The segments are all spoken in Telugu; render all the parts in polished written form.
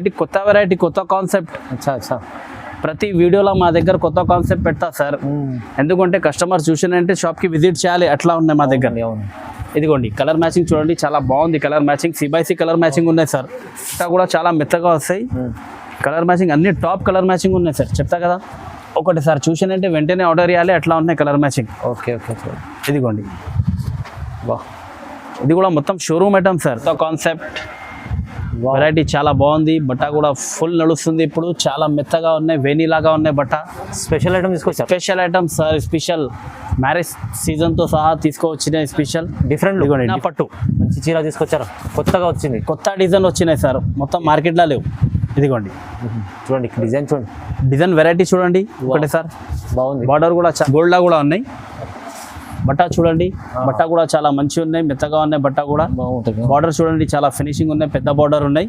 ఇది కొత్త వెరైటీ కొత్త కాన్సెప్ట్. అచ్చా అచ్చా. ప్రతి వీడియోలో మా దగ్గర కొత్త కాన్సెప్ట్ పెడతా సార్. ఎందుకంటే కస్టమర్ చూసినంటే షాప్కి విజిట్ చేయాలి, అట్లా ఉన్నాయి మా దగ్గర. అవును. ఇదిగోండి కలర్ మ్యాచింగ్ చూడండి, చాలా బాగుంది colour matching. See colour matching ఉన్నాయి సార్. ఇట్లా కూడా చాలా మెత్తగా వస్తాయి. కలర్ మ్యాచింగ్ అన్ని టాప్ కలర్ మ్యాచింగ్ ఉన్నాయి సార్. చెప్తా కదా, ఒకటి సార్ చూసినంటే వెంటనే ఆర్డర్ చేయాలి, అట్లా ఉన్నాయి colour matching. Okay okay sir. ఇదిగోండి వా, ఇది కూడా మొత్తం showroom item sir. Concept variety చాలా బాగుంది. బట్ట కూడా ఫుల్ నడుస్తుంది ఇప్పుడు. చాలా మెత్తగా ఉన్నాయి, వేణిలాగా ఉన్నాయి బట్ట. స్పెషల్ ఐటమ్ తీసుకొచ్చారు. Special item sir, special marriage సీజన్తో సహా తీసుకొచ్చిన స్పెషల్ డిఫరెంట్ పట్టు మంచి చీర తీసుకొచ్చారు. కొత్తగా వచ్చింది, కొత్త డిజైన్ వచ్చినాయి సార్, మొత్తం మార్కెట్లో లేవు. ఇదిగోండి చూడండి డిజైన్, చూడండి డిజైన్ వెరైటీ చూడండి. ఒకటే సార్ బాగుంది. బార్డర్ కూడా గోల్డ్లా కూడా ఉన్నాయి. బట్ట చూడండి, బట్ట కూడా చాలా మంచిగా ఉన్నాయి, మెత్తగా ఉన్నాయి. బట్ట కూడా బాగుంటుంది. బార్డర్ చూడండి, చాలా ఫినిషింగ్ ఉన్నాయి, పెద్ద బార్డర్ ఉన్నాయి.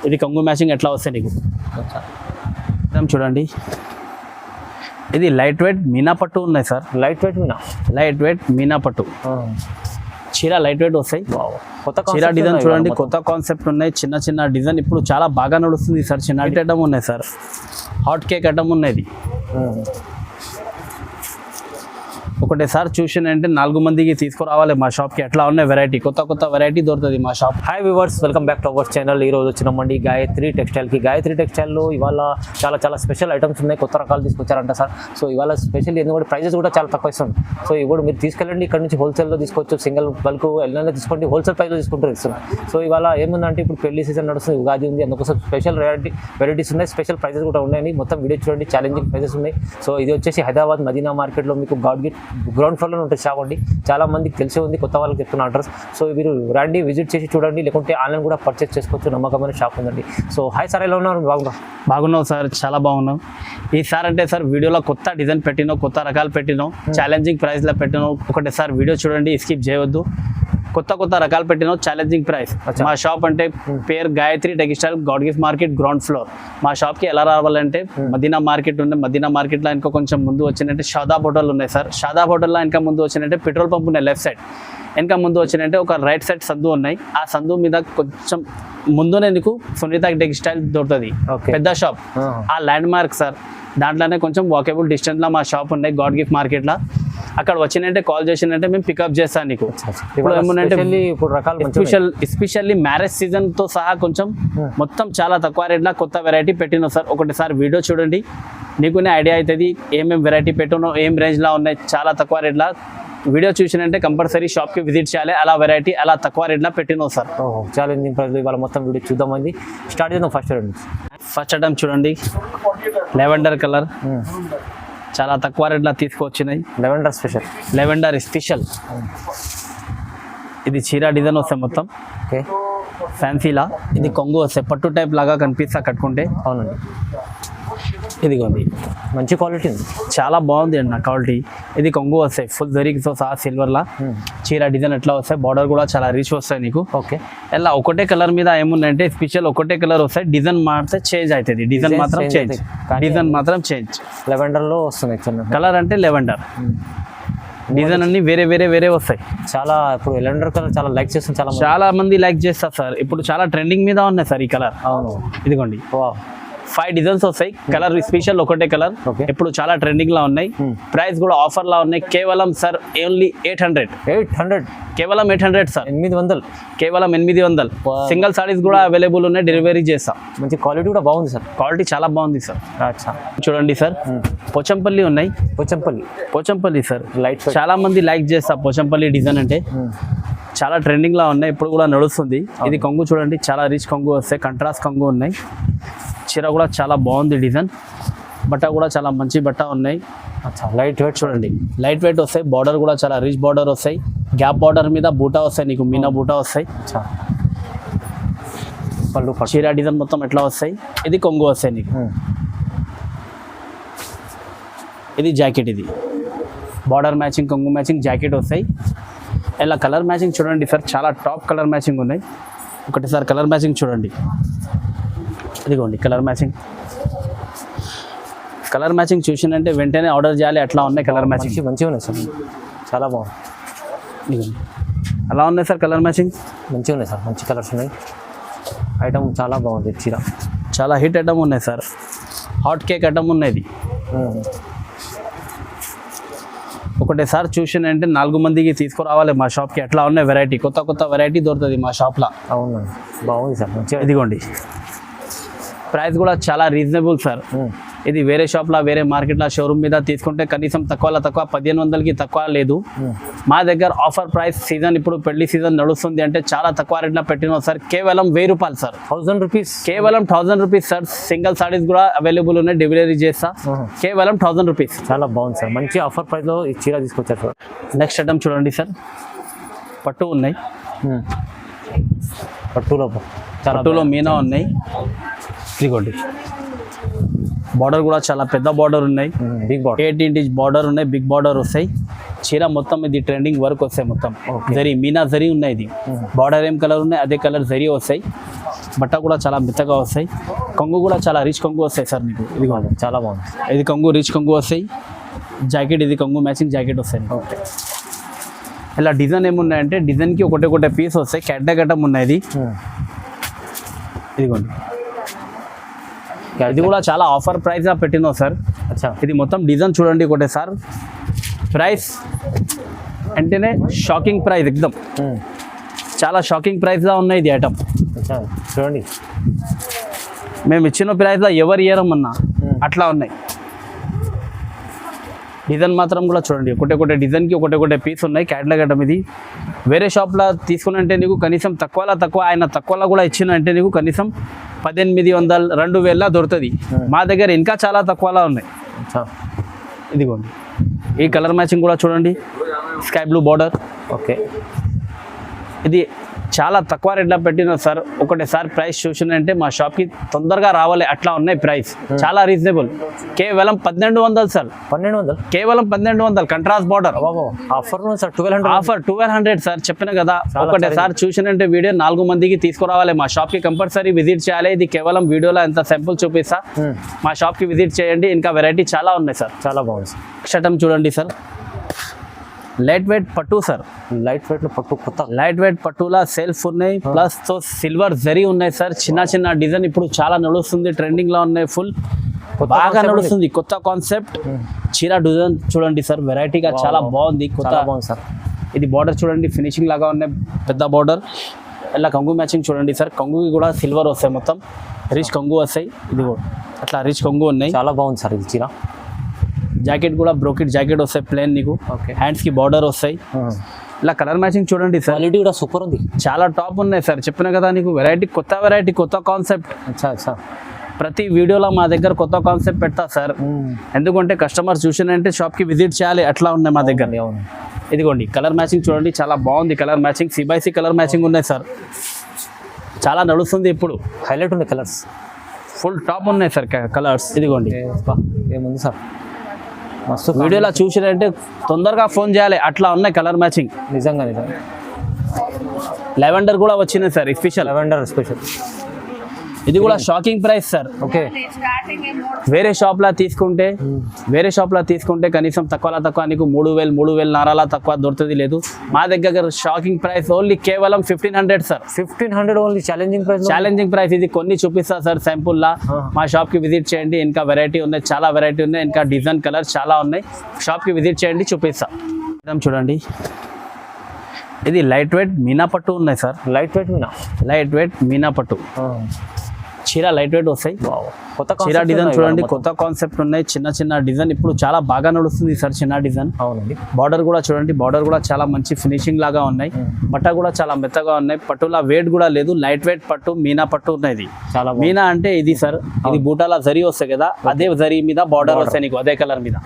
ఇది కొంగు మ్యాచింగ్ ఎట్లా వస్తాయి నీకు చూడండి. ఇది లైట్ వెయిట్ మీనా పట్టు ఉన్నాయి సార్. లైట్ వెయిట్ మీనా పట్టు చీర లైట్ వెయిట్ వస్తాయి. కొత్త చీర డిజైన్ చూడండి, కొత్త కాన్సెప్ట్ ఉన్నాయి. చిన్న చిన్న డిజైన్ ఇప్పుడు చాలా బాగా నడుస్తుంది సార్. చిన్న ఐటమ్ ఉన్నాయి సార్, హాట్ కేక్ ఐటమ్ ఉన్నది. ఒకటేసారి చూసినంటే 4 మందికి తీసుకురావాలి మా షాప్కి, ఎట్లా ఉన్నాయి వెరైటీ. కొత్త వెరైటీ దొరుకుతుంది మా shop. Hi viewers, welcome back to our channel. ఈరోజు వచ్చినామండి గాయత్రి టెక్స్టైల్కి. గాయత్రి టెక్స్టైల్లో ఇవాళ చాలా స్పెషల్ ఐటమ్స్ ఉన్నాయి, కొత్త రకాలు తీసుకొచ్చారంట సార్. సో ఇవాళ స్పెషల్ ఎందుకంటే ప్రైజెస్ కూడా చాలా తక్కువ ఇస్తుంది. సో ఇవి కూడా మీరు తీసుకెళ్ళండి, ఇక్కడ నుంచి హోల్సేల్లో తీసుకోవచ్చు. సింగిల్ బల్క్ ఎలా తీసుకోండి, హోల్సేల్ ప్రైస్లో తీసుకుంటారు ఇస్తున్నారు. సో ఇవాళ ఏముందంటే ఇప్పుడు పెళ్లి సీజన్ నడుస్తుంది, ఉగాది ఉంది, అందుకోసం స్పెషల్ వెరైటీస్ ఉన్నాయి, స్పెషల్ ప్రైజెస్ కూడా ఉన్నాయని. మొత్తం వీడియో చూడండి, ఛాలెంజింగ్ ప్రైజెస్ ఉన్నాయి. సో ఇది వచ్చేసి హైదరాబాద్ మదీనా మార్కెట్లో మీకు గ్రౌండ్ ఫ్లోర్లో ఉంటుంది షాప్ అండి. చాలా మందికి తెలిసే ఉంది, కొత్త వాళ్ళకి చెప్తున్న అడ్రస్. సో మీరు రండి, విజిట్ చేసి చూడండి, లేకుంటే ఆన్లైన్ కూడా పర్చేస్ చేసుకోవచ్చు. నమ్మకమైన షాప్ ఉందండి. సో హాయ్ సార్, ఎలా ఉన్నారు? బాగున్నావు సార్, చాలా బాగున్నావు. ఈసారి అంటే సార్ వీడియోలో కొత్త డిజైన్ పెట్టినావు, కొత్త రకాలు పెట్టినావు, ఛాలెంజింగ్ ప్రైస్లో పెట్టినావు. ఒకటి సార్ వీడియో చూడండి, స్కిప్ చేయవద్దు. కొత్త రకాలు పెట్టినావు, ఛాలెంజింగ్ ప్రైస్. మా షాప్ అంటే పేరు Gayatri textile, God gift market ground floor. మా షాప్కి ఎలా రావాలంటే మదీనా మార్కెట్ ఉంది, మదీనా మార్కెట్లో ఇంకా కొంచెం ముందు వచ్చినట్టే షాదాబ్ హోటల్ ఉన్నాయి సార్. షాదాబ్ హోటల్లో ఇంకా ముందు వచ్చినట్టే పెట్రోల్ పంప్ ఉన్నాయి లెఫ్ట్ సైడ్. ఇంకా ముందు వచ్చినట్టే ఒక రైట్ సైడ్ సందు ఉన్నాయి. ఆ సందు మీద కొంచెం ముందునే నీకు సునీత టెక్స్టైల్ దొరుకుతుంది, పెద్ద షాప్. ఆ ల్యాండ్ మార్క్ సార్, దాంట్లోనే కొంచెం వాకేబుల్ డిస్టెన్స్లో మా షాప్ ఉన్నాయి గాడ్ గిఫ్ట్ మార్కెట్లో. అక్కడ వచ్చినట్టే కాల్ చేసినట్టే మేము పికప్ చేస్తాను నీకు. ఇప్పుడు ఏమన్నంటే ఎస్పెషల్లీ మ్యారేజ్ సీజన్తో సహా కొంచెం మొత్తం చాలా తక్కువ రేట్లో కొత్త వెరైటీ పెట్టినావు సార్. ఒకటిసారి వీడియో చూడండి, నీకునే ఐడియా అవుతుంది ఏమేమి వెరైటీ పెట్టినావు, ఏం రేంజ్లో ఉన్నాయి. చాలా తక్కువ రేట్లో వీడియో చూసినంటే కంపల్సరీ షాప్కి విజిట్ చేయాలి. అలా వెరైటీ అలా తక్కువ రేట్లో పెట్టినావు సార్. ఛాలెంజింగ్ ప్రైస్ ఇవాళ మొత్తం వీడియో చూద్దామండి. స్టార్ట్ చేద్దాం. ఫస్ట్ ఐటమ్ చూడండి, లెవెండర్ కలర్, చాలా తక్కువ రేట్లో తీసుకొచ్చినాయి. Lavender special. ఇది చీర డిజైన్ వస్తాయి మొత్తం ఫ్యాన్సీలా. ఇది కొంగు వస్తాయి, పట్టు టైప్ లాగా కనిపిస్తా కట్టుకుంటే. అవునండి, ఇదిగోండి మంచి క్వాలిటీ ఉంది, చాలా బాగుంది అండి నా క్వాలిటీ. ఇది కొంగు వస్తాయి ఫుల్ జరీతో సహా సిల్వర్లా. చీర డిజైన్ ఎట్లా వస్తాయి, బార్డర్ కూడా చాలా రిచ్ వస్తాయి నీకు. ఓకే, ఎలా ఒకటే కలర్ మీద ఏముందంటే స్పెషల్ ఒకటే కలర్ వస్తాయి, డిజైన్ మారితే చేంజ్ అవుతుంది. డిజైన్ మాత్రం చేంజ్. లెవెండర్లో వస్తుంది కలర్ అంటే లెవెండర్. డిజైన్ అన్ని వేరే వస్తాయి. చాలా ఇప్పుడు లెవెండర్ కలర్ చాలా లైక్ చేస్తుంది, చాలా మంది లైక్ చేస్తారు సార్. ఇప్పుడు చాలా ట్రెండింగ్ మీద ఉన్నాయి సార్ ఈ కలర్. అవును, ఇదిగోండి 5 డిజైన్స్ వస్తాయి. కలర్ స్పెషల్ ఒకటే కలర్, ఇప్పుడు చాలా ట్రెండింగ్ లా ఉన్నాయి. ప్రైస్ కూడా ఆఫర్ లా ఉన్నాయి. కేవలం సార్ ఓన్లీ 800, కేవలం 800 సార్. 800, కేవలం 800. సింగిల్ సారీస్ కూడా అవైలబుల్ ఉన్నాయి, డెలివరీ చేస్తాం. మంచి క్వాలిటీ కూడా బాగుంది సార్. క్వాలిటీ చాలా బాగుంది సార్. చూడండి సార్, పోచంపల్లి ఉన్నాయి. పోచంపల్లి సార్ లైట్ చాలా మంది లైక్ చేస్తారు. పోచంపల్లి డిజైన్ అంటే చాలా ట్రెండింగ్ లా ఉన్నాయి, ఇప్పుడు కూడా నడుస్తుంది. ఇది కొంగు చూడండి, చాలా రిచ్ కొంగు వస్తాయి, కంట్రాస్ట్ కొంగు ఉన్నాయి. చీర కూడా చాలా బాగుంది డిజైన్. బట్ట కూడా చాలా మంచి బట్ట ఉన్నాయి. లైట్ వెయిట్ చూడండి, లైట్ వెయిట్ వస్తాయి. బార్డర్ కూడా చాలా రిచ్ బార్డర్ వస్తాయి. గ్యాప్ బార్డర్ మీద బూటా వస్తాయి నీకు, మీనా బూటా వస్తాయి. పళ్ళు చీర డిజైన్ మొత్తం ఎట్లా వస్తాయి. ఇది కొంగు వస్తాయి నీకు. ఇది జాకెట్, ఇది బార్డర్ మ్యాచింగ్, కొంగు మ్యాచింగ్ జాకెట్ వస్తాయి. ఇలా కలర్ మ్యాచింగ్ చూడండి సార్, చాలా టాప్ కలర్ మ్యాచింగ్ ఉన్నాయి. ఒకటిసారి కలర్ మ్యాచింగ్ చూడండి, ఇదిగోండి కలర్ మ్యాచింగ్ చూసినంటే వెంటనే ఆర్డర్ చేయాలి, అట్లా ఉన్నాయి కలర్ మ్యాచింగ్. మంచిగా ఉన్నాయి సార్, చాలా బాగుంది. అలా ఉన్నాయి సార్ కలర్ మ్యాచింగ్, మంచిగా ఉన్నాయి సార్, మంచి కలర్స్ ఉన్నాయి. ఐటమ్ చాలా బాగుంది చీర. చాలా హిట్ ఐటమ్ ఉన్నాయి సార్. హాట్ కేక్ ఐటమ్ ఉన్నది. ఒకటేసారి చూసినంటే 4 మందికి తీసుకురావాలి మా షాప్కి. అట్లా ఉన్నాయి వెరైటీ, కొత్త కొత్త వెరైటీ దొరుకుతుంది మా షాప్లో. అవును, బాగుంది సార్ మంచిగా. ఇదిగోండి, ప్రైస్ కూడా చాలా రీజనబుల్ సార్. ఇది వేరే షాప్లో వేరే మార్కెట్లో షోరూమ్ మీద తీసుకుంటే కనీసం తక్కువ 1500కి తక్కువ లేదు. మా దగ్గర ఆఫర్ ప్రైస్ సీజన్, ఇప్పుడు పెళ్లి సీజన్ నడుస్తుంది అంటే చాలా తక్కువ రేట్లో పెట్టినాం సార్. కేవలం 1000 రూపాయలు సార్. 1000 రూపీస్, కేవలం 1000 రూపీస్ సార్. సింగిల్ సారీస్ కూడా అవైలబుల్ ఉన్నాయి, డెలివరీ చేస్తా. కేవలం 1000 రూపీస్. చాలా బాగుంది సార్, మంచి ఆఫర్ ప్రైస్లో ఈ చీర తీసుకొచ్చారు సార్. నెక్స్ట్ ఐటమ్ చూడండి సార్, పట్టు ఉన్నాయి. పట్టులో మీనా ఉన్నాయి. ఇదిగోండి, బార్డర్ కూడా చాలా పెద్ద బార్డర్ ఉన్నాయి. బిగ్ బార్డర్, 18 ఇంచ్ బార్డర్ ఉన్నాయి, బిగ్ బార్డర్ వస్తాయి. చీర మొత్తం ఇది ట్రెండింగ్ వర్క్ వస్తాయి. మొత్తం జరీ మీనా జరీ ఉన్నాయి. ఇది బార్డర్ ఏం కలర్ ఉన్నాయి అదే కలర్ జరీ వస్తాయి. బట్ట కూడా చాలా మెత్తగా వస్తాయి. కొంగు కూడా చాలా రిచ్ కొంగు వస్తాయి సార్ మీకు. ఇది చాలా బాగుంది. ఇది కొంగు రిచ్ కొంగు వస్తాయి. జాకెట్ ఇది కొంగు మ్యాచింగ్ జాకెట్ వస్తాయి. ఓకే, ఇలా డిజైన్ ఏమున్నాయంటే డిజైన్కి ఒకటే పీస్ వస్తాయి. కట్టం ఉన్నాయి. ఇదిగోండి, ఇది కూడా చాలా ఆఫర్ ప్రైస్ పెట్టినావు సార్. ఇది మొత్తం డిజైన్ చూడండి ఒకటేసారి. ప్రైస్ అంటేనే షాకింగ్ ప్రైస్, ఎక్దమ్ చాలా షాకింగ్ ప్రైస్గా ఉన్నాయి ఇది ఐటమ్. చూడండి, మేము ఇచ్చిన ప్రైస్లో ఎవరు ఇయ్యరమన్నా అట్లా ఉన్నాయి. డిజైన్ మాత్రం కూడా చూడండి, ఒకటే డిజైన్కి ఒకటే పీస్ ఉన్నాయి. క్యాటలాగ్ ఐటమ్ ఇది. వేరే షాప్లో తీసుకున్నంటే నీకు కనీసం తక్కువ ఆయన తక్కువలో కూడా ఇచ్చిన అంటే నీకు కనీసం 1800 2000 దొరుకుతుంది. మా దగ్గర ఇంకా చాలా తక్కువలా ఉన్నాయి. ఇదిగోండి, ఈ కలర్ మ్యాచింగ్ కూడా చూడండి, స్కై బ్లూ బార్డర్. ఓకే, ఇది చాలా తక్కువ రేట్లో పెట్టిన సార్. ఒకటేసారి ప్రైస్ చూసినంటే మా షాప్కి తొందరగా రావాలి అట్లా ఉన్నాయి ప్రైస్. చాలా రీజనబుల్. కేవలం 1200 సార్. 1200, కేవలం 1200. Contrast border offer sir. 1200 offer 1200 sir. చెప్పిన కదా, ఒకటేసారి చూసినంటే వీడియో 4 మందికి తీసుకురావాలి. మా షాప్కి కంపల్సరీ విజిట్ చేయాలి. ఇది కేవలం వీడియోలో ఎంత సింపుల్ చూపిస్తా. మా షాప్కి విజిట్ చేయండి. ఇంకా వెరైటీ చాలా ఉన్నాయి సార్. చాలా బాగుంది. షటం చూడండి సార్, లైట్ వెయిట్ పట్టు సార్. లైట్ వెయిట్ లో పట్టు, కొత్త లైట్ వెయిట్ పట్టులా సెల్ఫ్ ఉన్నాయి. ప్లస్ తో సిల్వర్ జరీ ఉన్నాయి సార్. చిన్న డిజైన్ ఇప్పుడు చాలా నడుస్తుంది, ట్రెండింగ్ లో ఉన్నాయి. ఫుల్ బాగా నడుస్తుంది. కొత్త కాన్సెప్ట్ చీర డిజైన్ చూడండి సార్, వెరైటీగా చాలా బాగుంది. కొత్త బాగుంది సార్. ఇది బార్డర్ చూడండి, ఫినిషింగ్ లాగా ఉన్నాయి, పెద్ద బార్డర్. ఇలా కొంగు మ్యాచింగ్ చూడండి సార్. కొంగుకి కూడా సిల్వర్ వస్తాయి, మొత్తం రిచ్ కొంగు వస్తాయి. ఇది కూడా అట్లా రిచ్ కొంగు ఉన్నాయి. చాలా బాగుంది సార్ ఇది చీర. జాకెట్ కూడా బ్రోకెట్ జాకెట్ వస్తాయి ప్లేన్ నీకు. హ్యాండ్స్ కి బార్డర్ వస్తాయి. ఇలా కలర్ మ్యాచింగ్ చూడండి సార్, క్వాలిటీ కూడా సూపర్ ఉంది. చాలా టాప్ ఉన్నాయి సార్. చెప్పిన కదా నీకు వెరైటీ, కొత్త కాన్సెప్ట్. ప్రతి వీడియోలో మా దగ్గర కొత్త కాన్సెప్ట్ పెడతా సార్. ఎందుకంటే కస్టమర్ చూసినంటే షాప్కి విజిట్ చేయాలి, అట్లా ఉన్నాయి మా దగ్గర. ఇదిగోండి, కలర్ మ్యాచింగ్ చూడండి, చాలా బాగుంది. Colour matching C/C colour matching ఉన్నాయి సార్. చాలా నడుస్తుంది ఇప్పుడు, హైలైట్ ఉంది. కలర్స్ ఫుల్ టాప్ ఉన్నాయి సార్ కలర్స్. ఇదిగోండి, ఏముంది సార్, మస్తు. వీడియోలో చూసినంటే తొందరగా ఫోన్ చేయాలి, అట్లా ఉన్నాయి కలర్ మ్యాచింగ్. నిజంగా లెవెండర్ కూడా వచ్చినాయి సార్, స్పెషల్ లెవెండర్ స్పెషల్. ఇది కూడా షాకింగ్ ప్రైస్ సార్. ఓకే, వేరే షాప్లో తీసుకుంటే కనీసం తక్కువ నీకు 3000 3500 తక్కువ దొరుకుతుంది లేదు. మా దగ్గర షాకింగ్ ప్రైస్ ఓన్లీ కేవలం 1500 సార్. 1500 ఓన్లీ. Challenging price. ఇది కొన్ని చూపిస్తా సార్ శాంపుల్ లా. మా షాప్ కి విజిట్ చేయండి, ఇంకా వెరైటీ ఉన్నాయి, చాలా వెరైటీ ఉన్నాయి, ఇంకా డిజైన్ కలర్ చాలా ఉన్నాయి. షాప్ కి విజిట్ చేయండి, చూపిస్తా. చూడండి, ఇది లైట్ వెయిట్ మీనా పట్టు ఉన్నాయి సార్. లైట్ వెయిట్ మీనా పట్టు చీర లైట్ వెయిట్ వస్తాయి. కొత్త చీర డిజైన్ చూడండి, కొత్త కాన్సెప్ట్ ఉన్నాయి. చిన్న డిజైన్ ఇప్పుడు చాలా బాగా నడుస్తుంది సార్, చిన్న డిజైన్. అవునండి. బార్డర్ కూడా చూడండి, బార్డర్ కూడా చాలా మంచి ఫినిషింగ్ లాగా ఉన్నాయి. బట్ట కూడా చాలా మెత్తగా ఉన్నాయి. పట్టులా వెయిట్ కూడా లేదు, లైట్ వెయిట్ పట్టు, మీనా పట్టు ఉన్నాయి. చాలా మీనా అంటే ఇది సార్, ఇది బూటాల జరీ వస్తాయి కదా, అదే జరీ మీద బార్డర్ వస్తాయి నీకు, అదే కలర్ మీద.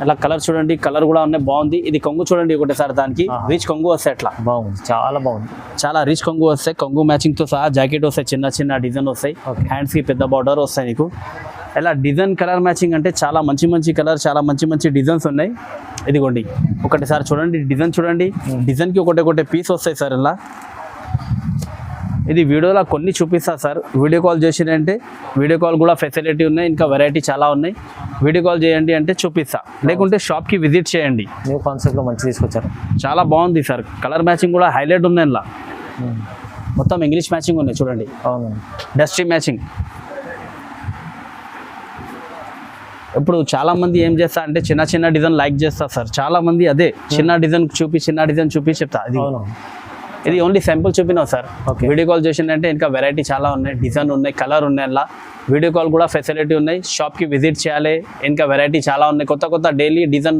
అలా కలర్ చూడండి, కలర్ కూడా ఉన్నాయి, బాగుంది. ఇది కొంగు చూడండి ఒకటేసారి, దానికి రిచ్ కొంగు వస్తాయి. అట్లా బాగుంది, చాలా బాగుంది. చాలా రిచ్ కొంగు వస్తాయి. కొంగు మ్యాచింగ్ తో సహా జాకెట్ వస్తాయి, చిన్న డిజైన్ వస్తాయి. హ్యాండ్స్ కి పెద్ద బార్డర్ వస్తాయి నీకు. ఇలా డిజైన్ కలర్ మ్యాచింగ్ అంటే చాలా మంచి కలర్, చాలా మంచి డిజైన్స్ ఉన్నాయి. ఇదిగోండి, ఒకటిసారి చూడండి డిజైన్ చూడండి. డిజైన్ కి ఒకటే పీస్ వస్తాయి సార్. ఇలా ఇది వీడియోలో కొన్ని చూపిస్తా సార్. వీడియో కాల్ చేసినంటే వీడియో కాల్ కూడా ఫెసిలిటీ ఉన్నాయి, ఇంకా వెరైటీ చాలా ఉన్నాయి. వీడియో కాల్ చేయండి అంటే చూపిస్తా, లేకుంటే షాప్కి విజిట్ చేయండి. న్యూ కాన్సెప్ట్లో మంచి తీసుకొచ్చారు, చాలా బాగుంది సార్. కలర్ మ్యాచింగ్ కూడా హైలైట్ ఉన్నాయి. ఇలా మొత్తం ఇంగ్లీష్ మ్యాచింగ్ ఉన్నాయి చూడండి, అవును. Dusty matching. ఇప్పుడు చాలా మంది ఏం చేస్తా అంటే చిన్న చిన్న డిజైన్ లైక్ చేస్తారు సార్, చాలా మంది అదే చిన్న డిజైన్ చూపి చెప్తా. అది అవును. ఇది ఓన్లీ శాంపుల్ చూపినావు సార్. Okay. వీడియో కాల్ చేసిందంటే ఇంకా వెరైటీ చాలా ఉన్నాయి, డిజైన్ ఉన్నాయి, కలర్ ఉన్నాయి, అలా వీడియో కాల్ కూడా ఫెసిలిటీ ఉన్నాయి. షాప్కి విజిట్ చేయాలి, ఇంకా వెరైటీ చాలా ఉన్నాయి. కొత్త కొత్త డైలీ డిజైన్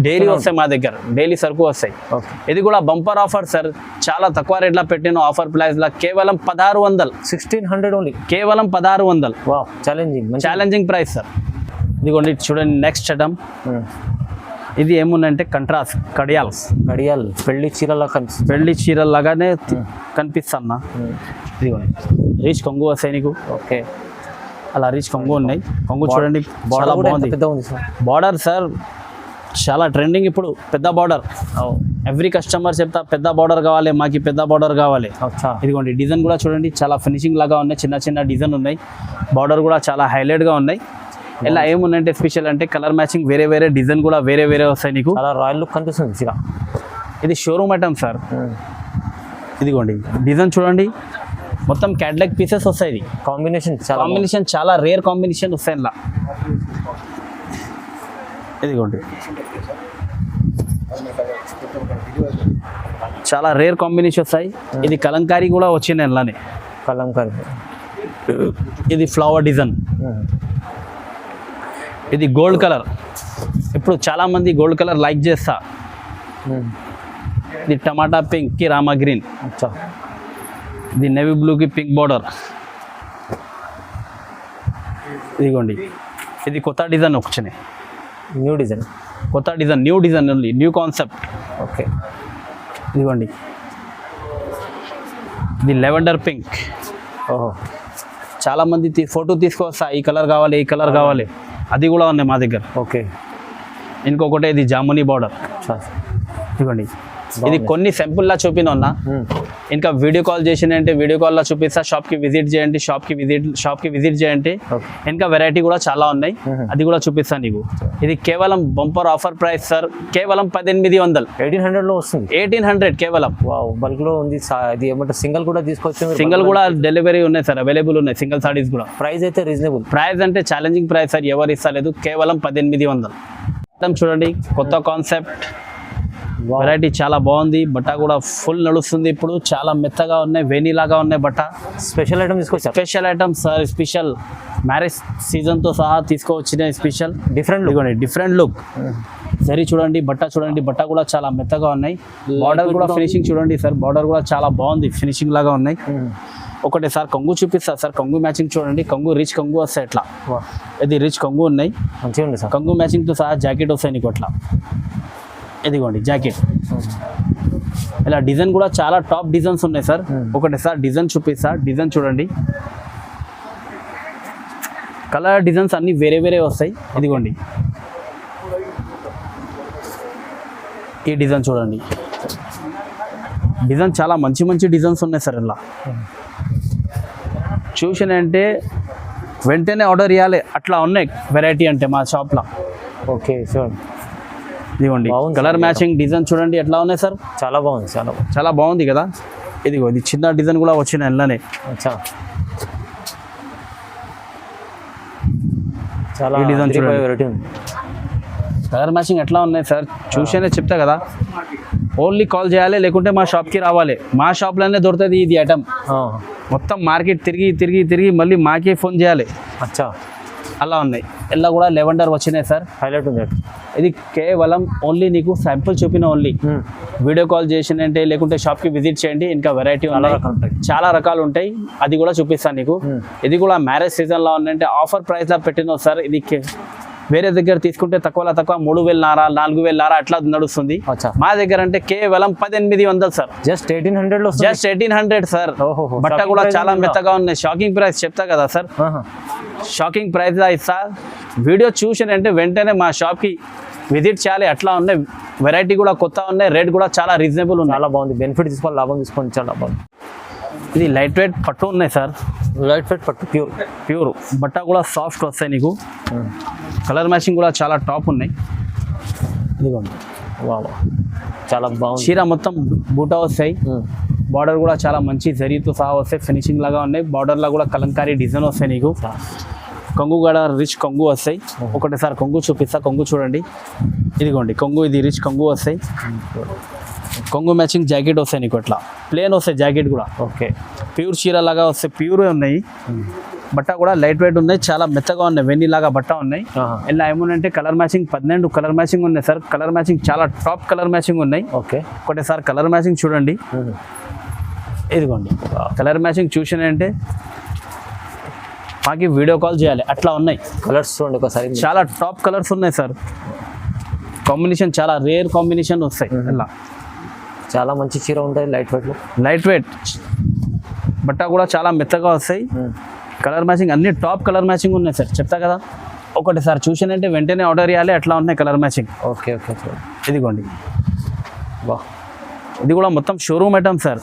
డైలీ వస్తాయి మా దగ్గర, డైలీ సరుకు వస్తాయి. ఓకే. ఇది కూడా బంపర్ ఆఫర్ సార్, చాలా తక్కువ రేట్లో పెట్టిన ఆఫర్ ప్రైస్లో కేవలం 1600, 1600 ఓన్లీ, కేవలం 1600. Wow, challenging price sir. ఇదిగోండి చూడండి నెక్స్ట్ ఐటమ్. ఇది ఏముందంటే కంట్రాస్ట్ కడియాల్స్, పెళ్లి చీరలా కనిపిస్తుంది. పెళ్లి చీరలాగానే కనిపిస్తున్నా. ఇదిగోండి రీచ్ కొంగు వస్తాయి నీకు. ఓకే. అలా రీచ్ కొంగు ఉన్నాయి. కొంగు చూడండి చాలా బాగుంది. పెద్ద ఉంది సార్. బార్డర్ సార్ చాలా ట్రెండింగ్ ఇప్పుడు, పెద్ద బార్డర్. ఎవ్రీ కస్టమర్ చెప్తా పెద్ద బార్డర్ కావాలి, మాకు పెద్ద బార్డర్ కావాలి. ఇదిగోండి డిజైన్ కూడా చూడండి చాలా ఫినిషింగ్ లాగా ఉన్నాయి, చిన్న చిన్న డిజైన్ ఉన్నాయి, బార్డర్ కూడా చాలా హైలైట్గా ఉన్నాయి. ఇలా ఏమున్నాయంటే స్పెషల్ అంటే కలర్ మ్యాచింగ్ వేరే వేరే డిజైన్ కూడా వేరే వేరే వస్తాయి నీకు. చాలా రాయల్ లుక్ కనిపిస్తుంది. ఇది షోరూమ్ ఐటమ్ సార్. ఇదిగోండి డిజైన్ చూడండి, మొత్తం క్యాటలాగ్ పీసెస్ వస్తాయి. ఇది కాంబినేషన్ చాలా రేర్ కాంబినేషన్ వస్తాయి ఇలా. ఇదిగోండి చాలా రేర్ కాంబినేషన్ వస్తాయి. ఇది కలంకారీ కూడా వచ్చింది ఇలానే. ఇది ఫ్లవర్ డిజైన్, ఇది గోల్డ్ కలర్. ఇప్పుడు చాలా మంది గోల్డ్ కలర్ లైక్ చేస్తా. ఇది టమాటా పింక్ కి రామా గ్రీన్, ఇది నేవీ బ్లూ కి పింక్ బార్డర్. ఇదిగోండి ఇది కొత్త డిజైన్ వచ్చినాయి, కొత్త design new design only, new concept. Okay. ఇదిగోండి ఇది లెవెండర్ పింక్. ఓహో, చాలా మంది ఫోటో తీసుకొస్తా, ఈ కలర్ కావాలి, ఈ కలర్ కావాలి, అది కూడా ఉన్నాయి మా దగ్గర. ఓకే. ఇంకొకటి ఇది జామునీ బార్డర్. ఇదిగోండి ఇది కొన్ని సింపుల్లా చూపినా, ఇంకా వీడియో కాల్ చేసిందంటే వీడియో కాల్లో చూపిస్తా. షాప్కి విజిట్ చేయండి, షాప్కి విజిట్ చేయండి. ఇంకా వెరైటీ కూడా చాలా ఉన్నాయి, అది కూడా చూపిస్తాను నీకు. ఇది కేవలం బంపర్ ఆఫర్ ప్రైస్ సార్, కేవలం 1800. 1800లో వస్తుంది. 1800 కేవలం. బల్క్ లో ఉంది. ఇది ఏమంటే సింగిల్ కూడా తీసుకోవచ్చు, సింగిల్ కూడా డెలివరీ ఉన్నాయి సార్, అవైలబుల్ ఉన్నాయి సింగిల్ సారీస్ కూడా. ప్రైస్ అయితే రీజనబుల్, ప్రైస్ అంటే ఛాలెంజింగ్ ప్రైస్ సార్, ఎవరు ఇస్తలేదు, కేవలం 1800. చూడండి కొత్త కాన్సెప్ట్ వెరైటీ చాలా బాగుంది. బట్ట కూడా ఫుల్ నడుస్తుంది ఇప్పుడు, చాలా మెత్తగా ఉన్నాయి, వేణిలాగా ఉన్నాయి బట్ట. స్పెషల్ ఐటమ్ తీసుకొచ్చారు. Special item sir, special marriage సీజన్తో సహా తీసుకువచ్చిన స్పెషల్ డిఫరెంట్ లుక్. సరే చూడండి బట్ట చూడండి, బట్ట కూడా చాలా మెత్తగా ఉన్నాయి. బార్డర్ కూడా ఫినిషింగ్ చూడండి సార్, బార్డర్ కూడా చాలా బాగుంది, ఫినిషింగ్ లాగా ఉన్నాయి. ఒకటి సార్ కొంగు చూపిస్తా సార్, కొంగు మ్యాచింగ్ చూడండి, కొంగు రిచ్ కొంగు వస్తాయి ఇట్లా. ఇది రిచ్ కొంగు ఉన్నాయి, మంచిగా ఉంది సార్. కొంగు మ్యాచింగ్తో సహా జాకెట్ వస్తాయి నీకు అట్లా. ఇదిగోండి జాకెట్. ఇలా డిజైన్ కూడా చాలా టాప్ డిజైన్స్ ఉన్నాయి సార్. ఒకటి సార్ డిజైన్ చూపిస్తా, డిజైన్ చూడండి, కలర్ డిజైన్స్ అన్ని వేరే వేరే వస్తాయి. ఇదిగోండి ఈ డిజైన్ చూడండి, డిజైన్ చాలా మంచి మంచి డిజైన్స్ ఉన్నాయి సార్. ఇలా చూసినంటే వెంటనే ఆర్డర్ ఇవ్వాలి, అట్లా ఉన్నాయి వెరైటీ అంటే మా షాప్లో. Okay sir. ఇదిగోండి కలర్ మ్యాచింగ్ డిజైన్ చూడండి ఎట్లా ఉన్నాయి సార్, చాలా బాగుంది, చాలా బాగుంది కదా. ఇదిగో ఇది చిన్న డిజైన్ కూడా వచ్చిన ఇలానే. చాలా డిజైన్ వెరైటీ ఉంది. కలర్ మ్యాచింగ్ ఎట్లా ఉన్నాయి సార్ చూసేనే చెప్తా కదా. ఓన్లీ కాల్ చేయాలి, లేకుంటే మా షాప్కి రావాలి. మా షాప్లోనే దొరుకుతుంది ఇది ఐటమ్. మొత్తం మార్కెట్ తిరిగి మళ్ళీ మాకే ఫోన్ చేయాలి. అలా ఉన్నాయి. ఇలా కూడా లెవెండర్ వచ్చినాయి సార్, హైలైట్ ఉంది. ఇది కేవలం ఓన్లీ నీకు శాంపుల్ చూపిన, ఓన్లీ వీడియో కాల్ చేసిందంటే లేకుంటే షాప్కి విజిట్ చేయండి. ఇంకా వెరైటీ చాలా రకాలు ఉంటాయి, అది కూడా చూపిస్తాను నీకు. ఇది కూడా మ్యారేజ్ సీజన్లో ఉందంటే ఆఫర్ ప్రైస్లో పెట్టినావు సార్. ఇది వేరే దగ్గర తీసుకుంటే తక్కువ 3000 4000 అట్లా నడుస్తుంది. మా దగ్గర అంటే కేవలం 1800 సార్, జస్ట్ 1800 సార్. బట్ట కూడా చాలా మెత్తగా ఉన్నాయి. షాకింగ్ ప్రైస్ చెప్తా కదా సార్, షాకింగ్ ప్రైస్ ఇస్తా. వీడియో చూసినంటే వెంటనే మా షాప్కి విజిట్ చేయాలి. అట్లా ఉన్నాయి వెరైటీ కూడా కొత్త ఉన్నాయి, రేట్ కూడా చాలా రీజనబుల్ ఉంది. చాలా బాగుంది, బెనిఫిట్ తీసుకోవాలి, లాభం తీసుకోండి, చాలా బాగుంది. ఇది లైట్ వెయిట్ పట్టు ఉన్నాయి సార్, లైట్ వెయిట్ పట్టు ప్యూర్ బట్ట కూడా సాఫ్ట్ వస్తాయి నీకు. కలర్ మ్యాచింగ్ కూడా చాలా టాప్ ఉన్నాయి. ఇదిగోండి వావ్, చాలా బాగుంది. చీర మొత్తం బూటా వస్తాయి, బార్డర్ కూడా చాలా మంచి జరీతో సహా వస్తాయి, ఫినిషింగ్ లాగా ఉన్నాయి. బార్డర్లో కూడా కలంకారీ డిజైన్ వస్తాయి నీకు. కొంగు కూడా రిచ్ కొంగు వస్తాయి. ఒకటిసారి కొంగు చూపిస్తా, కొంగు చూడండి. ఇదిగోండి కొంగు, ఇది రిచ్ కొంగు వస్తాయి. కొంగు మ్యాచింగ్ జాకెట్ వస్తాయి నీకు, అట్లా ప్లేన్ వస్తాయి జాకెట్ కూడా. ఓకే, ప్యూర్ చీర లాగా వస్తాయి, ప్యూర్ ఉన్నాయి. బట్ట కూడా లైట్ వెయిట్ ఉన్నాయి, చాలా మెత్తగా ఉన్నాయి, వెన్నీ లాగా బట్ట ఉన్నాయి. ఇలా ఏముందంటే కలర్ మ్యాచింగ్ 12 కలర్ మ్యాచింగ్ ఉన్నాయి సార్. కలర్ మ్యాచింగ్ చాలా టాప్ కలర్ మ్యాచింగ్ ఉన్నాయి. ఓకే, ఒకటిసారి కలర్ మ్యాచింగ్ చూడండి. ఇదిగోండి కలర్ మ్యాచింగ్ చూసినంటే మాకు వీడియో కాల్ చేయాలి, అట్లా ఉన్నాయి కలర్స్ చూడండి ఒకసారి. చాలా టాప్ కలర్స్ ఉన్నాయి సార్. కాంబినేషన్ చాలా రేర్ కాంబినేషన్ వస్తాయి. ఇలా చాలా మంచి చీర ఉంటాయి, లైట్ వెయిట్ బట్ట కూడా చాలా మెత్తగా వస్తాయి. కలర్ మ్యాచింగ్ అన్ని టాప్ కలర్ మ్యాచింగ్ ఉన్నాయి సార్, చెప్తా కదా. ఒకటిసారి చూసినంటే వెంటనే ఆర్డర్ చేయాలి, అట్లా ఉన్నాయి కలర్ మ్యాచింగ్. ఓకే ఓకే, ఇదిగోండి బా, ఇది కూడా మొత్తం షోరూమ్ ఐటమ్ సార్.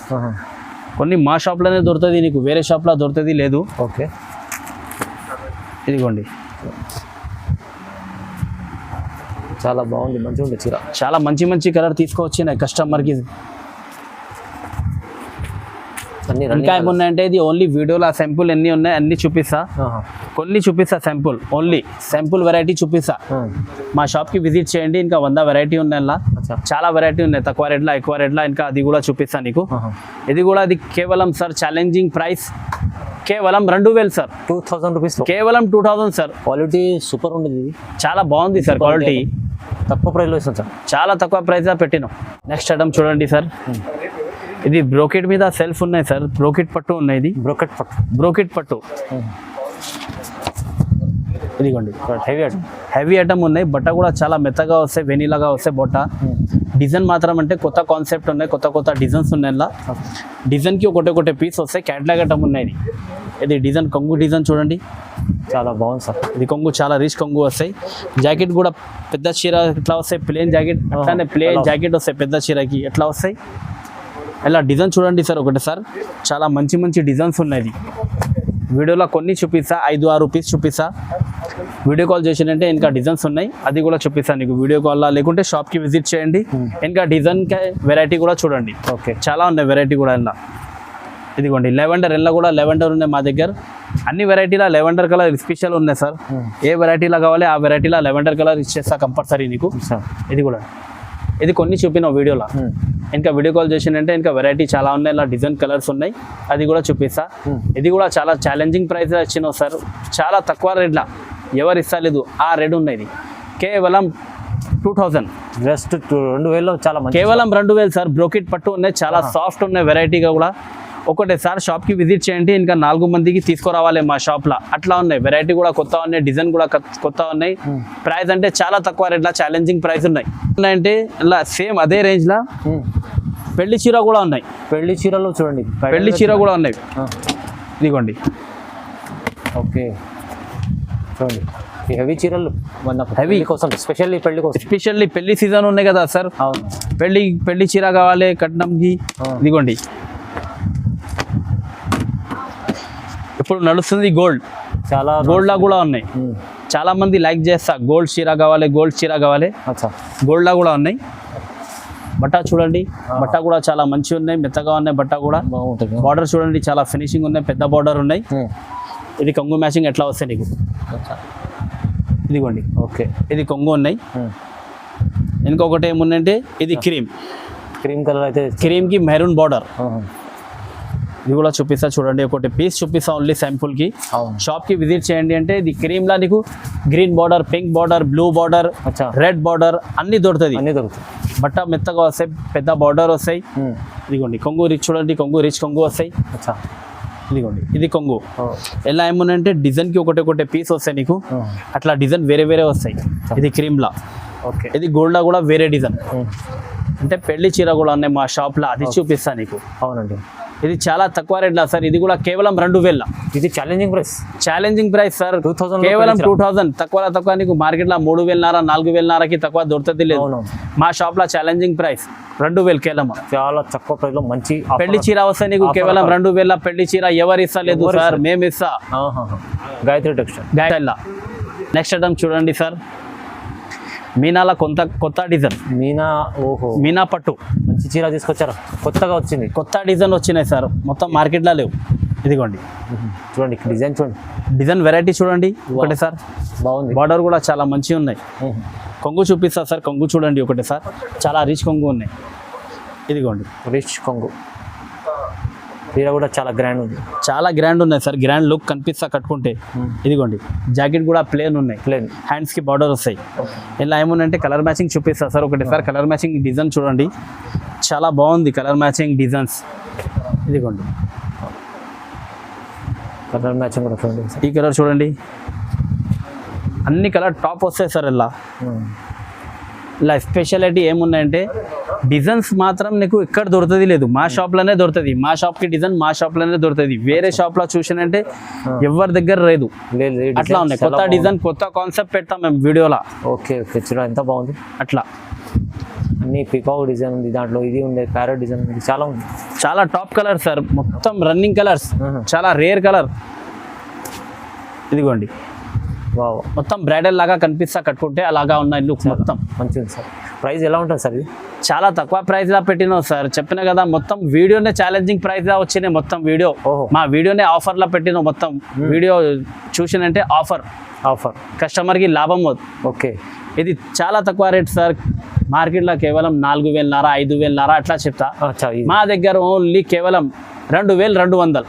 కొన్ని మా షాప్లోనే దొరుకుతుంది, నీకు వేరే షాప్లో దొరుకుతుంది లేదు. ఓకే, ఇదిగోండి చాలా బాగుంది, మంచిగా ఉంది చీర. చాలా మంచి మంచి కలర్ తీసుకొచ్చిన కస్టమర్కి. అన్ని ఇంకా ఏమున్నాయంటే ఇది ఓన్లీ వీడియోలో శాంపుల్ ఎన్ని ఉన్నాయి అన్ని చూపిస్తా, కొన్ని చూపిస్తా శాంపుల్, ఓన్లీ శాంపుల్ వెరైటీ చూపిస్తా. మా షాప్కి విజిట్ చేయండి, ఇంకా 100 వెరైటీ ఉన్నాయి, చాలా వెరైటీ ఉన్నాయి, తక్కువ రేట్లో ఎక్కువ రేట్లో. ఇంకా అది కూడా చూపిస్తా నీకు. ఇది కూడా అది కేవలం సార్ ఛాలెంజింగ్ ప్రైస్ కేవలం 2000 సార్, 2000 రూపీస్, కేవలం 2000 సార్. క్వాలిటీ సూపర్ ఉంది, ఇది చాలా బాగుంది సార్, క్వాలిటీ తక్కువ ప్రైస్లో ఇస్తాం సార్, చాలా తక్కువ ప్రైస్లో పెట్టినాం. నెక్స్ట్ ఐటమ్ చూడండి సార్. ఇది బ్రోకెట్ మీద సెల్ఫ్ ఉన్నాయి సార్, బ్రోకెట్ పట్టు ఉన్నాయి. ఇది బ్రోకెట్ పట్టు ఇదిగోండి, హెవీ ఐటమ్ ఉన్నాయి. బట్ట కూడా చాలా మెత్తగా వస్తాయి, వెనీలాగా వస్తాయి బొట్ట. డిజైన్ మాత్రం అంటే కొత్త కాన్సెప్ట్ ఉన్నాయి, కొత్త డిజైన్స్ ఉన్నాయి. ఇలా డిజైన్కి ఒకటి పీస్ వస్తాయి, క్యాట్లాగ్ ఐటమ్ ఉన్నాయి. ఇది డిజైన్ కొంగు డిజైన్ చూడండి, చాలా బాగుంది సార్. ఇది కొంగు చాలా రిచ్ కొంగు వస్తాయి. జాకెట్ కూడా పెద్ద చీర ఎట్లా వస్తాయి, ప్లేన్ జాకెట్ అట్లానే ప్లేన్ జాకెట్ వస్తాయి పెద్ద చీరకి ఎట్లా వస్తాయి. ఇలా డిజైన్ చూడండి సార్ ఒకటి సార్, చాలా మంచి డిజైన్స్ ఉన్నాయి. వీడియోలో కొన్ని చూపిస్తా, 5-6 పీస్ చూపిస్తా. వీడియో కాల్ చేసినంటే ఇంకా డిజైన్స్ ఉన్నాయి, అది కూడా చూపిస్తాను నీకు వీడియో కాల్లో, లేకుంటే షాప్కి విజిట్ చేయండి. ఇంకా డిజైన్ వెరైటీ కూడా చూడండి. ఓకే, చాలా ఉన్నాయి వెరైటీ కూడా. ఇలా ఇదిగోండి లెవెండర్, ఇలా కూడా లెవెండర్ ఉన్నాయి మా దగ్గర. అన్ని వెరైటీల లెవెండర్ కలర్ స్పెషల్ ఉన్నాయి సార్. ఏ వెరైటీలో కావాలి ఆ వెరైటీలో లెవెండర్ కలర్ ఇచ్చేస్తా కంపల్సరీ నీకు. ఇది కూడా ఇది కొన్ని చూపిన వీడియోలో. ఇంకా వీడియో కాల్ చేసినంటే ఇంకా వెరైటీ చాలా ఉన్నాయి, ఇలా డిజైన్ కలర్స్ ఉన్నాయి, అది కూడా చూపిస్తా. ఇది కూడా చాలా ఛాలెంజింగ్ ప్రైస్ వచ్చినావు సార్, చాలా తక్కువ రేట్లా ఎవరు ఇస్తలేదు ఆ రేట్ ఉన్నాయి. ఇది కేవలం 2000, జస్ట్ 2000లో చాలా మంచి, కేవలం 2000 సార్. బ్రోకెట్ పట్టు ఉన్నాయి, చాలా సాఫ్ట్ ఉన్నాయి, వెరైటీగా కూడా. ఒకటేసారి షాప్కి విజిట్ చేయండి, ఇంకా 4 మందికి తీసుకురావాలి మా షాప్లో, అట్లా ఉన్నాయి. వెరైటీ కూడా కొత్త ఉన్నాయి, డిజైన్ కూడా కొత్త ఉన్నాయి. ప్రైస్ అంటే చాలా తక్కువ రేట్లా ఛాలెంజింగ్ ప్రైస్ ఉన్నాయి. అంటే ఇలా సేమ్ అదే రేంజ్లో పెళ్లి చీర కూడా ఉన్నాయి. పెళ్లి చీరలో చూడండి, పెళ్లి చీర కూడా ఉన్నాయి. ఇదిగోండి ఓకే, చూడండి ఈ హెవీ చీరలు హెవీ కోసం, స్పెషల్లీ పెళ్లి కోసం, ఎస్పెషల్లీ పెళ్లి సీజన్ ఉన్నాయి కదా సార్. అవును, పెళ్లి చీర కావాలి కట్నంకి. ఇదిగోండి ఇప్పుడు నడుస్తుంది గోల్డ్, చాలా గోల్డ్లా కూడా ఉన్నాయి. చాలా మంది లైక్ చేస్తా, గోల్డ్ చీర కావాలి, గోల్డ్ చీర కావాలి. గోల్డ్లా కూడా ఉన్నాయి. బట్ట చూడండి, బట్ట కూడా చాలా మంచిగా ఉన్నాయి, మెత్తగా ఉన్నాయి. బట్ట కూడా బాగుంటుంది. బార్డర్ చూడండి చాలా ఫినిషింగ్ ఉన్నాయి, పెద్ద బార్డర్ ఉన్నాయి. ఇది కొంగు మ్యాచింగ్ ఎట్లా వస్తాయి నీకు. ఇదిగోండి ఓకే, ఇది కొంగు ఉన్నాయి. ఇంకొకటి ఏముందంటే ఇది క్రీమ్ కలర్ అయితే, క్రీమ్కి మెరూన్ బార్డర్. ఇది కూడా చూపిస్తా చూడండి, ఒకటి పీస్ చూపిస్తా ఓన్లీ శాంపుల్కి. షాప్కి విజిట్ చేయండి అంటే ఇది క్రీమ్లా నీకు green border, pink border, blue border, red border అన్ని దొరుకుతుంది. బట్ట మెత్తగా వస్తాయి, పెద్ద బార్డర్ వస్తాయి. ఇదిగోండి కొంగు రిచ్ చూడండి, కొంగు రిచ్ కొంగు వస్తాయి. ఇదిగోండి ఇది కొంగు. ఎలా ఏముందంటే డిజైన్కి ఒకటి పీస్ వస్తాయి నీకు, అట్లా డిజైన్ వేరే వస్తాయి. ఇది క్రీమ్లా. ఓకే, ఇది గోల్డ్లా కూడా వేరే డిజైన్. అంటే పెళ్లి చీర కూడా ఉన్నాయి మా షాప్లో, అది చూపిస్తా నీకు. అవునండి, ఇది చాలా తక్కువ రేట్లా సార్. ఇది కూడా కేవలం 2000. ఇది ఛాలెంజింగ్ ప్రైస్ సార్, 2000, కేవలం 2000. తక్కువ నీకు మార్కెట్లో 3000-4000కి తక్కువ దొరుకుతుంది లేదు. మా షాప్లో ఛాలెంజింగ్ ప్రైస్ 2000 కేవలం. చాలా తక్కువ ప్రైస్లో మంచి పెళ్లి చీర వస్తాయి నీకు కేవలం 2000. పెళ్లి చీర ఎవరు ఇస్తలేదు సార్, మేము ఇస్తా. గాయత్రి టెక్స్టైల్. నెక్స్ట్ ఐటమ్ చూడండి సార్, మీనాల కొత్త డిజైన్, మీనా, ఓహో మీనా పట్టు మంచి చీర తీసుకొచ్చారు, కొత్తగా వచ్చింది. కొత్త డిజైన్ వచ్చినాయి సార్, మొత్తం మార్కెట్లో లేవు. ఇదిగోండి చూడండి డిజైన్ చూడండి, డిజైన్ వెరైటీ చూడండి ఒకటే సార్. బాగుంది. బార్డర్ కూడా చాలా మంచిగా ఉన్నాయి. కొంగు చూపిస్తా సార్, కొంగు చూడండి ఒకటే సార్, చాలా రిచ్ కొంగు ఉన్నాయి. ఇదిగోండి రిచ్ కొంగు, చీర కూడా చాలా గ్రాండ్ ఉంది. చాలా గ్రాండ్ ఉన్నాయి సార్, గ్రాండ్ లుక్ కనిపిస్తా కట్టుకుంటే. ఇదిగోండి జాకెట్ కూడా ప్లేన్ ఉన్నాయి, ప్లేన్ హ్యాండ్స్కి బార్డర్ వస్తాయి. ఇలా ఏముందంటే కలర్ మ్యాచింగ్ చూపిస్తా సార్ ఒకటి సార్. కలర్ మ్యాచింగ్ డిజైన్ చూడండి, చాలా బాగుంది కలర్ మ్యాచింగ్ డిజైన్స్. ఇదిగోండి కలర్ మ్యాచింగ్ కూడా చూడండి. ఈ కలర్ చూడండి, అన్ని కలర్ టాప్ వస్తాయి సార్. ఇలా స్పెషాలిటీ ఏమున్నాయంటే డిజైన్స్ మాత్రం నీకు ఎక్కడ దొరుకుతుంది లేదు, మా షాప్లోనే దొరుకుతుంది. మా షాప్కి డిజైన్ మా షాప్లోనే దొరుకుతుంది. వేరే షాప్లో చూసానంటే ఎవరి దగ్గర లేదు. అట్లా ఉన్నాయి, కొత్త డిజైన్ కొత్త కాన్సెప్ట్ పెడతాం మేము వీడియోలో. ఓకే ఓకే చూడండి ఎంత బాగుంది. అట్లా అన్ని పికాక్ డిజైన్ ఉంది, దాంట్లో ఇది ఉంది, ప్యారెట్ డిజైన్ ఉంది, చాలా ఉంది. చాలా టాప్ కలర్ సార్, మొత్తం రన్నింగ్ కలర్స్, చాలా రేర్ కలర్. ఇదిగోండి వావ్, మొత్తం బ్రైడల్ లాగా కనిపిస్తా కట్టుకుంటే అలాగా ఉన్నాయి లుక్ మొత్తం. మంచిది సార్. ప్రైస్ ఎలా ఉంటుంది సార్ ఇది? చాలా తక్కువ ప్రైస్లో పెట్టినావు సార్, చెప్పిన కదా మొత్తం వీడియోనే ఛాలెంజింగ్ ప్రైస్లో వచ్చినాయి. మొత్తం వీడియో మా వీడియోనే ఆఫర్లో పెట్టినావు. మొత్తం వీడియో చూసినంటే ఆఫర్ కస్టమర్కి లాభం. ఓకే, ఇది చాలా తక్కువ రేట్ సార్. మార్కెట్లో కేవలం 4,500 5,000 అట్లా చెప్తా. మా దగ్గర ఓన్లీ కేవలం 2,200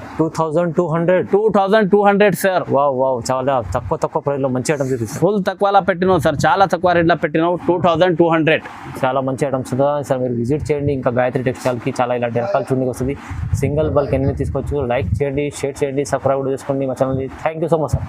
2200 సార్. వావ్ వావ్, చాలా తక్కువ ప్రైస్లో మంచి ఐటమ్స్ చూపిస్తారు. ఫుల్ తక్కువలో పెట్టినావు సార్, చాలా తక్కువ రేట్లో పెట్టినావు. 2200 చాలా మంచి ఐటమ్స్ ఉంటుంది సార్. మీరు విజిట్ చేయండి. ఇంకా గాయత్రి టెక్స్టైల్కి చాలా ఇలాంటి రకాల చూడడానికి వస్తుంది. సింగిల్ బల్క్ ఎన్ని తీసుకోవచ్చు. లైక్ చేయండి, షేర్ చేయండి, సబ్స్క్రైబ్ చేసుకోండి మా ఛానల్ని. Thank you so much sir.